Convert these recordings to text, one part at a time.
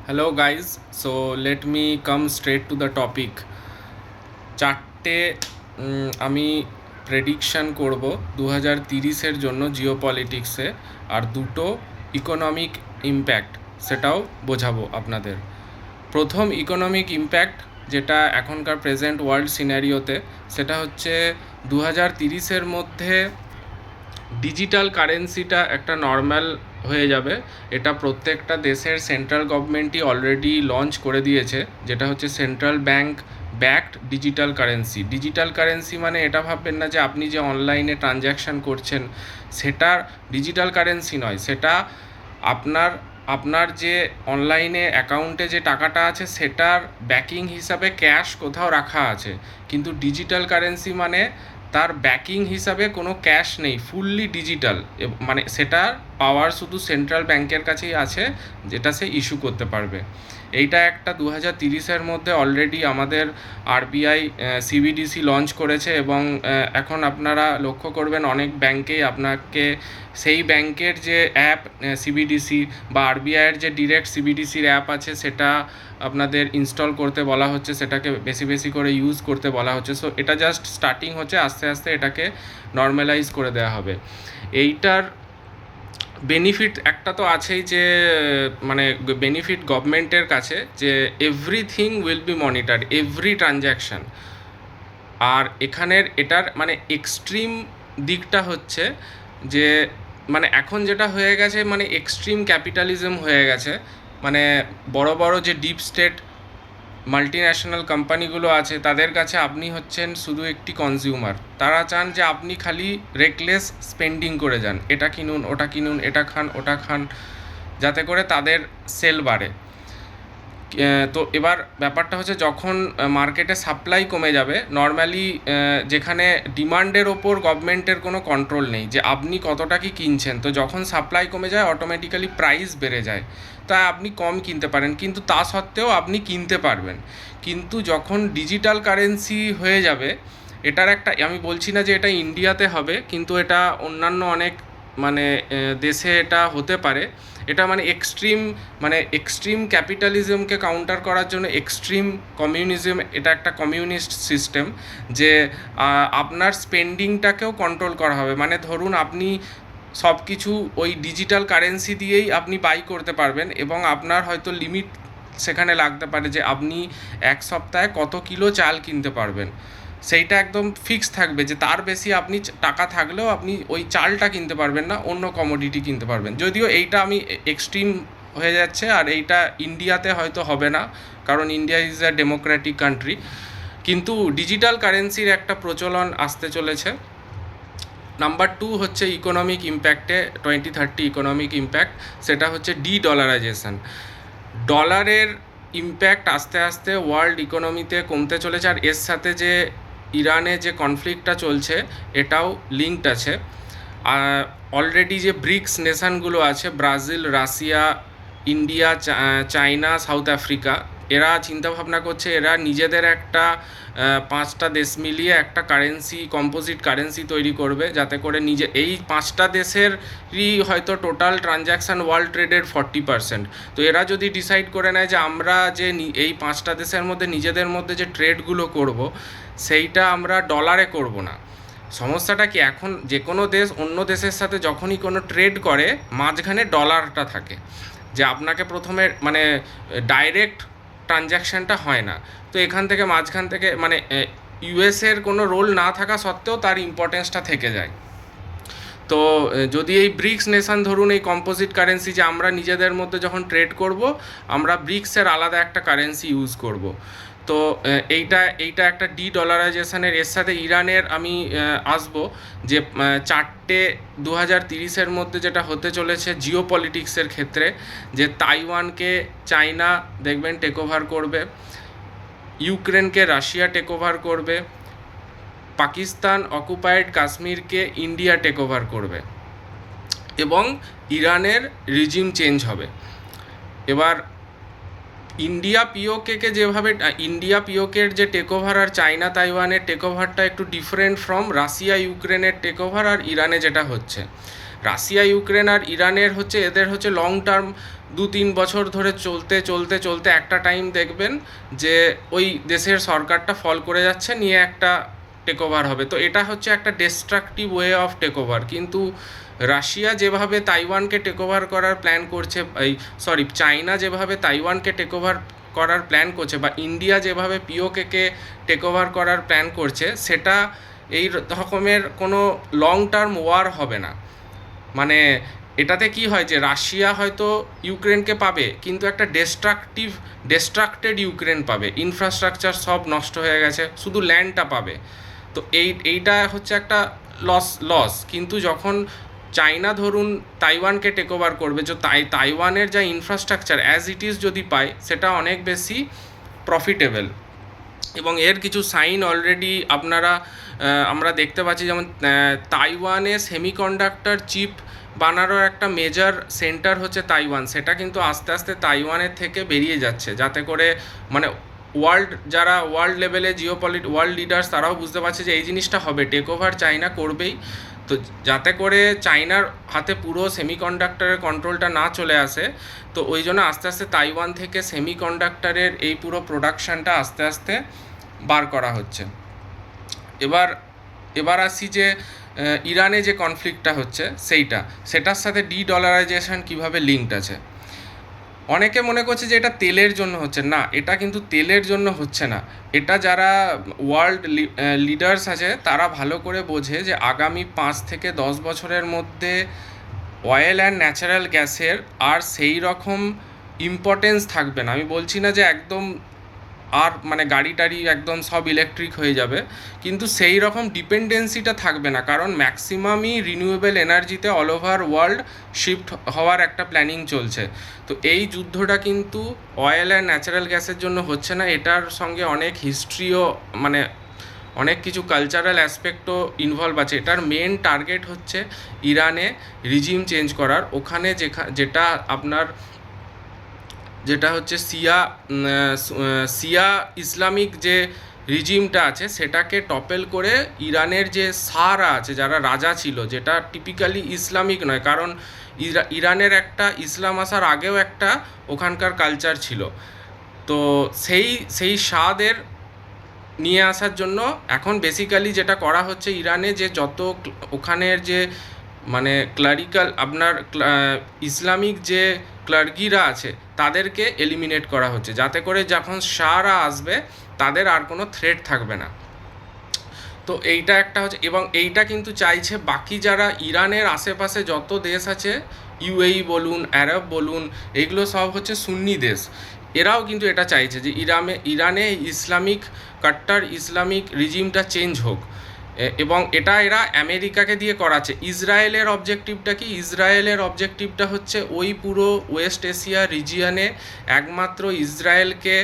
Hello guys, so let me come straight to the topic. চারটে আমি prediction করব 2030-এর জন্য জিওপলিটিক্সে, আর দুটো ইকোনমিক ইম্প্যাক্ট সেটাও বোঝাবো আপনাদের। প্রথম ইকোনমিক ইম্প্যাক্ট যেটা এখনকার প্রেজেন্ট ওয়ার্ল্ড সিনারিওতে, সেটা হচ্ছে 2030-এর মধ্যে ডিজিটাল কারেন্সিটা একটা নর্মাল হয়ে যাবে। এটা প্রত্যেকটা দেশের সেন্ট্রাল গভর্নমেন্টই অলরেডি লঞ্চ করে দিয়েছে, যেটা হচ্ছে central bank backed digital currency. Digital currency মানে এটা ভাববেন না যে আপনি যে অনলাইনে ট্রানজ্যাকশান করছেন সেটা ডিজিটাল কারেন্সি নয়, সেটা আপনার আপনার যে অনলাইনে অ্যাকাউন্টে যে টাকাটা আছে সেটার ব্যাকিং হিসাবে ক্যাশ কোথাও রাখা আছে। কিন্তু ডিজিটাল কারেন্সি মানে তার ব্যাকিং হিসাবে কোনো ক্যাশ নেই, ফুললি ডিজিটাল, মানে সেটার পাওয়ার শুধু সেন্ট্রাল ব্যাংকের কাছেই আছে, যেটা সে ইস্যু করতে পারবে। এইটা একটা 2030-এর মধ্যে অলরেডি আমাদের আরবিআই সিবিডিসি লঞ্চ করেছে, এবং এখন আপনারা লক্ষ্য করবেন অনেক ব্যাংকেই আপনাকে সেই ব্যাংকের যে অ্যাপ সিবিডিসি বা আরবিআইয়ের যে ডিরেক্ট সিবিডিসির অ্যাপ আছে সেটা আপনাদের ইনস্টল করতে বলা হচ্ছে, সেটাকে বেশি বেশি করে ইউজ করতে বলা হচ্ছে। সো এটা জাস্ট স্টার্টিং হচ্ছে, আস্তে আস্তে এটাকে নর্মালাইজ করে দেওয়া হবে। এইটার বেনিফিট একটা তো আছেই, যে মানে বেনিফিট গভর্নমেন্টের কাছে, যে everything will be monitored, every transaction. আর এটার মানে এক্সট্রিম দিকটা হচ্ছে যে মানে এখন যেটা হয়ে গেছে, মানে এক্সট্রিম ক্যাপিটালিজম হয়ে গেছে। মানে বড় বড় যে ডিপ স্টেট মাল্টিন্যাশনাল কোম্পানিগুলো আছে তাদের কাছে আপনি হচ্ছেন শুধু একটি কনজিউমার। তারা চান যে আপনি খালি রেকলেস স্পেন্ডিং করে যান, এটা কিনুন ওটা কিনুন, এটা খান ওটা খান, যাতে করে তাদের সেল বাড়ে। তো এবার ব্যাপারটা হচ্ছে, যখন মার্কেটে সাপ্লাই কমে যাবে, নর্মালি যেখানে ডিমান্ডের ওপর গভর্নমেন্টের কোনো কন্ট্রোল নেই যে আপনি কতটা কি কিনছেন, তো যখন সাপ্লাই কমে যায় অটোমেটিক্যালি প্রাইস বেড়ে যায়, তা আপনি কম কিনতে পারেন, কিন্তু তা সত্ত্বেও আপনি কিনতে পারবেন। কিন্তু যখন ডিজিটাল কারেন্সি হয়ে যাবে, এটার একটা, আমি বলছি না যে এটা ইন্ডিয়াতে হবে, কিন্তু এটা অন্যান্য অনেক মানে দেশে এটা হতে পারে। এটা মানে এক্সট্রিম ক্যাপিটালিজমকে কাউন্টার করার জন্য এক্সট্রিম কমিউনিজম, এটা একটা কমিউনিস্ট সিস্টেম, যে আপনার স্পেন্ডিংটাকেও কন্ট্রোল করা হবে। মানে ধরুন আপনি সব কিছু ওই ডিজিটাল কারেন্সি দিয়েই আপনি বাই করতে পারবেন, এবং আপনার হয়তো লিমিট সেখানে লাগতে পারে যে আপনি এক সপ্তাহে কত কিলো চাল কিনতে পারবেন, সেইটা একদম ফিক্স থাকবে, যে তার বেশি আপনি টাকা থাকলেও আপনি ওই চালটা কিনতে পারবেন না, অন্য কমোডিটি কিনতে পারবেন। যদিও এইটা আমি এক্সট্রিম হয়ে যাচ্ছে, আর এইটা ইন্ডিয়াতে হয়তো হবে না, কারণ India is a Democratic country. কিন্তু ডিজিটাল কারেন্সির একটা প্রচলন আসতে চলেছে। নাম্বার 2 হচ্ছে ইকোনমিক ইম্প্যাক্টে, 2030 ইকোনমিক ইম্প্যাক্ট, সেটা হচ্ছে ডলারাইজেশন। ডলারের ইম্প্যাক্ট আস্তে আস্তে ওয়ার্ল্ড ইকোনমিতে কমতে চলেছে, আর এর সাথে যে ইরানে যে কনফ্লিক্টটা চলছে এটাও লিঙ্কড আছে। অলরেডি যে ব্রিক্স নেশানগুলো আছে, Brazil, Russia, India, China, south Africa, এরা চিন্তাভাবনা করছে এরা নিজেদের একটা 5টা দেশ মিলিয়ে একটা কারেন্সি, কম্পোজিট কারেন্সি তৈরি করবে, যাতে করে এই 5টা দেশেরই হয়তো টোটাল ট্রানজ্যাকশান ওয়ার্ল্ড ট্রেডের 40%। তো এরা যদি ডিসাইড করে নেয় যে আমরা যে এই 5টা দেশের মধ্যে নিজেদের মধ্যে যে ট্রেডগুলো করব সেইটা আমরা ডলারে করব না। সমস্যাটা কি, এখন যে কোনো দেশ অন্য দেশের সাথে যখনই কোনো ট্রেড করে মাঝখানে ডলারটা থাকে, যে আপনাকে প্রথমে মানে ডাইরেক্ট ট্রানজ্যাকশানটা হয় না। তো এখান থেকে মাঝখান থেকে মানে ইউএসের কোনো রোল না থাকা সত্ত্বেও তার ইম্পর্টেন্সটা থেকে যায়। তো যদি এই ব্রিক্স নেশান, ধরুন এই কম্পোজিট কারেন্সি, যে আমরা নিজেদের মধ্যে যখন ট্রেড করব আমরা ব্রিক্সের আলাদা একটা কারেন্সি ইউজ করব, তো এইটা একটা ডলারাইজেশনের। এর সাথে ইরানের আমি আসবো, যে চারটে 2030-এর মধ্যে যেটা হতে চলেছে জিও পলিটিক্সের ক্ষেত্রে, যে তাইওয়ানকে চায়না দেখবেন টেক ওভার করবে, ইউক্রেনকে রাশিয়া টেক ওভার করবে, পাকিস্তান অকুপায়েড কাশ্মীরকে ইন্ডিয়া টেক ওভার করবে, এবং ইরানের রিজিম চেঞ্জ হবে। এবার ইন্ডিয়া পিওকের যে টেক ওভার আর চায়না তাইওয়ানের টেক ওভারটা একটু ডিফারেন্ট ফ্রম রাশিয়া ইউক্রেনের টেক ওভার আর ইরানে যেটা হচ্ছে। রাশিয়া ইউক্রেন আর ইরানের হচ্ছে, এদের হচ্ছে লং টার্ম 2-3 বছর ধরে চলতে চলতে চলতে একটা টাইম দেখবেন যে ওই দেশের সরকারটা ফল করে যাচ্ছে, নিয়ে একটা টেক ওভার হবে। তো এটা হচ্ছে একটা destructive way of take over. কিন্তু রাশিয়া যেভাবে তাইওয়ানকে টেক ওভার করার প্ল্যান করছে, চায়না যেভাবে তাইওয়ানকে টেক ওভার করার প্ল্যান করছে, বা ইন্ডিয়া যেভাবে পিওকেকে টেক ওভার করার প্ল্যান করছে, সেটা এই রকমের কোনো লং টার্ম ওয়ার হবে না। মানে এটাতে কি হয় যে রাশিয়া হয়তো ইউক্রেনকে পাবে, কিন্তু একটা ডিস্ট্রাক্টেড ইউক্রেন পাবে, ইনফ্রাস্ট্রাকচার সব নষ্ট হয়ে গেছে, শুধু ল্যান্ডটা পাবে। তো এইটা হচ্ছে একটা লস। কিন্তু যখন চায়না ধরুন তাইওয়ানকে টেক ওভার করবে, যে তাইওয়ানের যা ইনফ্রাস্ট্রাকচার অ্যাজ ইট ইজ যদি পায়, সেটা অনেক বেশি প্রফিটেবল। এবং এর কিছু সাইন অলরেডি আমরা দেখতে পাচ্ছি, যেমন তাইওয়ানে সেমিকন্ডাক্টর চিপ বানানোর একটা মেজর সেন্টার হচ্ছে তাইওয়ান, সেটা কিন্তু আস্তে আস্তে তাইওয়ানের থেকে বেরিয়ে যাচ্ছে, যাতে করে মানে ওয়ার্ল্ড লেভেলে ওয়ার্ল্ড লিডার্স তারাও বুঝতে পারছে যে এই জিনিসটা হবে, টেক ওভার চায়না করবেই। তো যাতে করে চায়নার হাতে পুরো সেমিকন্ডাক্টরের কন্ট্রোলটা না চলে আসে, তো ওই জন্য আস্তে আস্তে তাইওয়ান থেকে সেমিকন্ডাক্টরের এই পুরো প্রোডাকশানটা আস্তে আস্তে বার করা হচ্ছে। এবার আসি যে ইরানে যে কনফ্লিক্টটা হচ্ছে সেটার সাথে ডলারাইজেশন কীভাবে লিঙ্কড আছে। অনেকে মনে করছে যে এটা তেলের জন্য হচ্ছে, না, এটা কিন্তু তেলের জন্য হচ্ছে না। এটা যারা ওয়ার্ল্ড লিডার্স আছে তারা ভালো করে বোঝে যে আগামী 5 থেকে 10 বছরের মধ্যে অয়েল অ্যান্ড ন্যাচারাল গ্যাসের আর সেই রকম ইম্পর্টেন্স থাকবে না। আমি বলছি না যে একদম আর মানে গাড়ি টাড়ি একদম সব ইলেকট্রিক হয়ে যাবে, কিন্তু সেই রকম ডিপেন্ডেন্সিটা থাকবে না, কারণ ম্যাক্সিমামই রিনিউয়েবল এনার্জিতে অল ওভার ওয়ার্ল্ড শিফট হওয়ার একটা প্ল্যানিং চলছে। তো এই যুদ্ধটা কিন্তু অয়েল অ্যান্ড ন্যাচারাল গ্যাসের জন্য হচ্ছে না, এটার সঙ্গে অনেক হিস্ট্রিও মানে অনেক কিছু কালচারাল অ্যাসপেক্টও ইনভলভ আছে। এটার মেন টার্গেট হচ্ছে ইরানে রিজিম চেঞ্জ করার। ওখানে যেটা হচ্ছে শিয়া ইসলামিক যে রিজিমটা আছে সেটাকে টপেল করে ইরানের যে শাহরা আছে, যারা রাজা ছিল, যেটা টিপিক্যালি ইসলামিক নয়, কারণ ইরানের একটা ইসলাম আসার আগেও একটা ওখানকার কালচার ছিল। তো সেই শাহদের নিয়ে আসার জন্য এখন বেসিক্যালি যেটা করা হচ্ছে ইরানে, যে যত ওখানের যে মানে ক্লারিক্যাল ইসলামিক যে ক্লার্গিরা আছে তাদেরকে এলিমিনেট করা হচ্ছে, যাতে করে যখন শাহরা আসবে তাদের আর কোনো থ্রেট থাকবে না। তো এইটা একটা হচ্ছে, এবং এইটা কিন্তু চাইছে বাকি যারা ইরানের আশেপাশে যত দেশ আছে, ইউএই বলুন, আরব বলুন, এইগুলো সব হচ্ছে সুন্নি দেশ, এরাও কিন্তু এটা চাইছে যে ইরানে কাট্টার ইসলামিক রিজিমটা চেঞ্জ হোক, এবং এরা আমেরিকাকে দিয়ে করাচ্ছে। ইসরায়েলের অবজেক্টিভটা কি? ইসরায়েলের অবজেক্টিভটা হচ্ছে ওই পুরো ওয়েস্ট এশিয়া রিজিয়নে একমাত্র ইসরায়েলকে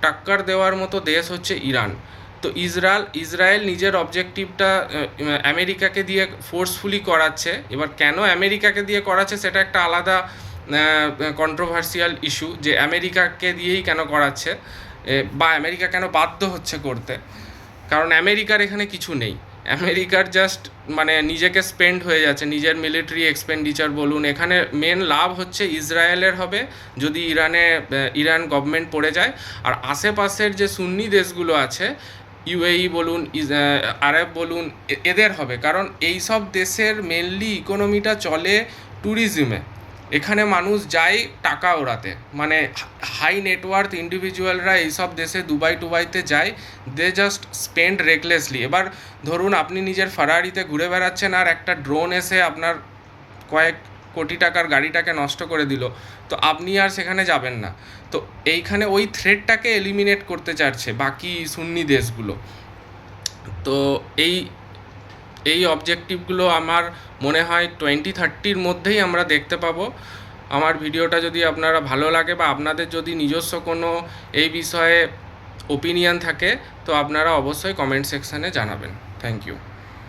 টাক্কার দেওয়ার মতো দেশ হচ্ছে ইরান। তো ইসরায়েল নিজের অবজেক্টিভটা আমেরিকাকে দিয়ে ফোর্সফুলি করাচ্ছে। এবার কেন আমেরিকাকে দিয়ে করাচ্ছে সেটা একটা আলাদা কন্ট্রোভার্সিয়াল ইস্যু, যে আমেরিকাকে দিয়েই কেন করাচ্ছে, বা আমেরিকা কেন বাধ্য হচ্ছে করতে। কারণ আমেরিকার এখানে কিছু নেই, আমেরিকার জাস্ট মানে নিজেকে স্পেন্ড হয়ে যাচ্ছে, নিজের মিলিটারি এক্সপেন্ডিচার বলুন। এখানে মেন লাভ হচ্ছে ইসরায়েলের হবে যদি ইরান গভর্নমেন্ট পড়ে যায়, আর আশেপাশের যে সুন্নি দেশগুলো আছে, ইউএই বলুন, আরব বলুন, এদের হবে। কারণ এই সব দেশের মেনলি ইকোনমিটা চলে ট্যুরিজমে। এখানে মানুষ যায় টাকা ওড়াতে, মানে হাই নেটওয়ার্থ ইন্ডিভিজুয়ালরা এইসব দেশে দুবাইতে যায়, দে জাস্ট স্পেন্ড রেকলেসলি। এবার ধরুন আপনি নিজের ফারারিতে ঘুরে বেড়াচ্ছেন, আর একটা ড্রোন এসে আপনার কয়েক কোটি টাকার গাড়িটাকে নষ্ট করে দিল, তো আপনি আর সেখানে যাবেন না। তো এইখানে ওই থ্রেটটাকে এলিমিনেট করতে চাচ্ছে বাকি সুন্নি দেশগুলো। তো এই অবজেক্টিভগুলো আমার মনে হয় 2030 মধ্যেই আমরা দেখতে পাবো। আমার ভিডিওটা যদি আপনারা ভালো লাগে, বা আপনাদের যদি নিজস্ব কোনো এই বিষয়ে ওপিনিয়ন থাকে, তো আপনারা অবশ্যই কমেন্ট সেকশানে জানাবেন। Thank you.